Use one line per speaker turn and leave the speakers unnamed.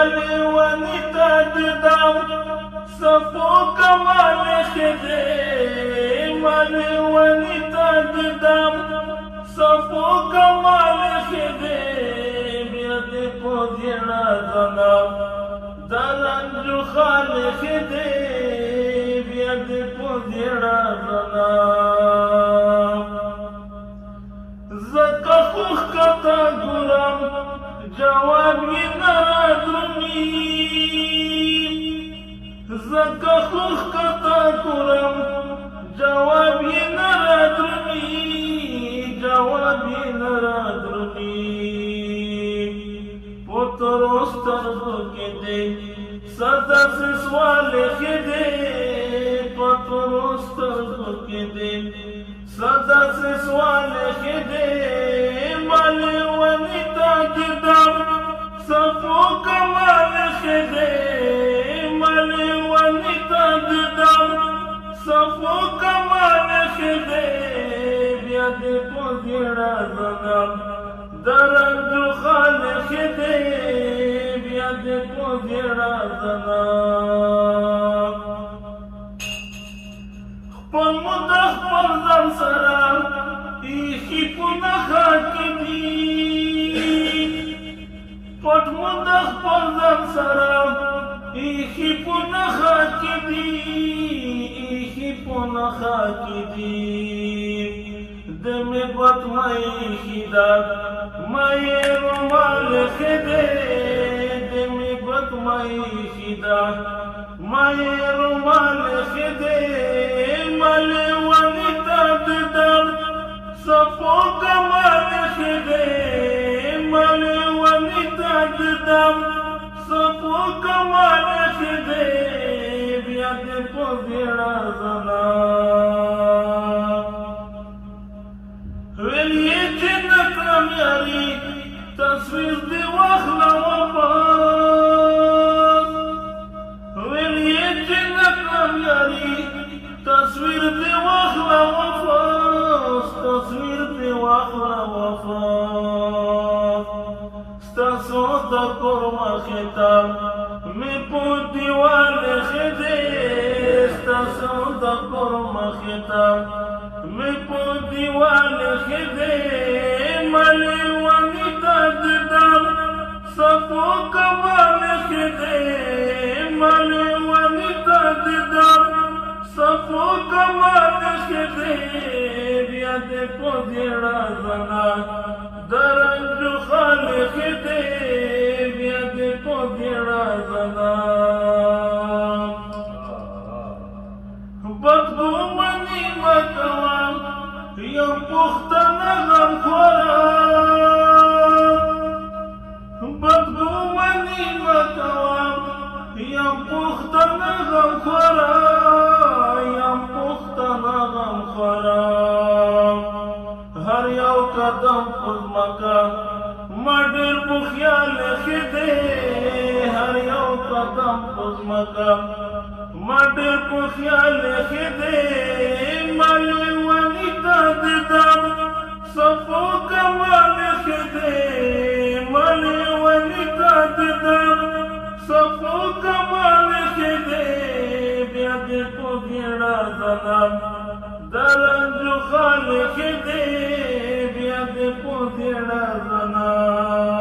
مالی ونی تاجدام صفو کمال خدے مالی ونی تاجدام صفو کمال خدے بیاد پوزینا زنام درنجو خالق دے بیاد پوزینا زنام زکا خوخ کتا گرام جوابی نرادرمی زکا خوخ کتا گرام جوابی نرادرمی جوابی نرادرمی پترو سترگو کے دے سدا سے سوال خدے پترو سترگو کے دے سدا سے سوال خدے مالی ونی تاجدام صفو کمال خدے مالی ونی تاجدام صفو کمال خدے بیاد پوزینا زنام درنجو خالق دے بیاد پوزینا زنام خپل مدخ پر زن سرام ایخی پونا خاکی دی پت مدخ پر زن سرام ایخی پونا خاکی دی ایخی پونا خاکی دی دمی بط مائی خدا مائی رومال خدے دمی بط مائی خدا مائی رومال خدے مالی ونی تاجدام صفو کمال خدے مالی ونی تاجدام صفو کمال خدے بیاد پوزینا زنام ویلی جنت رامیاری تصویر دی واخلا وفاس ویلی جنت رامیاری تصویر دی واخلا وفاس تصویر دی واخلا وفاس ستاسو دا کرما خطاب می پو دیوال خدے ستاسو دا کرما خطاب می پو دیوال خدے مالی ونی تاجدام صفو کمال خدے مالی ونی تاجدام صفو کمال خدے بیاد پوزینا زنام درنجو خالق دے بیاد پوزینا زنام بدبو منی مکوام یم پختن غم خورام بدبو منی مکوام یم پختن غم خورام یم پختن غم خورام هر یو قدم پزمکا مدر بخیال خدے هر یو قدم پزمکا مدر بخیال خدے مالی ونی تاجدام صفو کمال خدے مالی ونی تاجدام صفو کمال خدے بیاد پوزینا زنام درنجو خالق دے بیاد پوزینا زنام